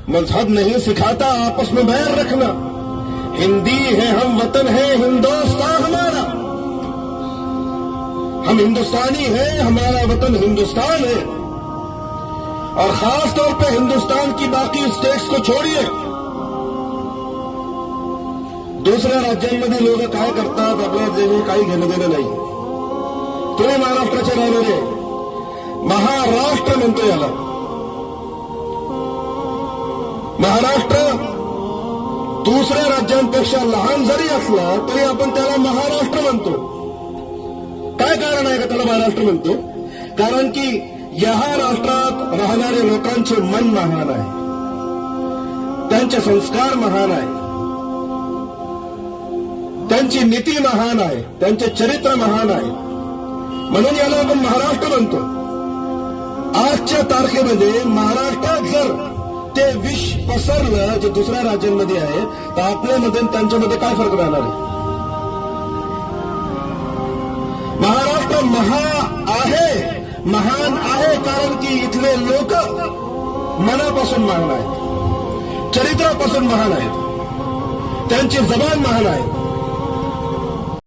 मजहब नहीं सिखाता आपस में बैर रखना। हिंदी है हम, वतन है हिंदुस्तान हमारा। हम हिंदुस्तानी हैं, हमारा वतन हिंदुस्तान है। और खास तौर पे हिंदुस्तान की बाकी स्टेट्स को छोड़िए, दुसऱ्या राज्यांमध्ये लोक काय करतात आपल्याला जे काही घेणं देणं नाही। तुम्ही महाराष्ट्राचे राहणारे, महाराष्ट्र म्हणतो याला। महाराष्ट्र दुसऱ्या राज्यांपेक्षा लहान जरी असला तरी आपण त्याला महाराष्ट्र म्हणतो। काय कारण आहे का त्याला महाराष्ट्र म्हणतो? कारण की या राष्ट्रात राहणाऱ्या लोकांचे मन महान आहे, त्यांचे संस्कार महान आहे, त्यांची नीती महान आहे, त्यांचे चरित्र महान आहे, म्हणून याला आपण महाराष्ट्र म्हणतो। आजच्या तारखेमध्ये महाराष्ट्रात जर ते विष पसरलं जे दुसऱ्या राज्यांमध्ये आहे, तर आपल्यामध्ये त्यांच्यामध्ये काय फरक राहणार आहे? महाराष्ट्र महान आहे कारण की इथले लोक मनापासून महान आहेत, चरित्रापासून महान आहेत, त्यांची जबान महान आहे।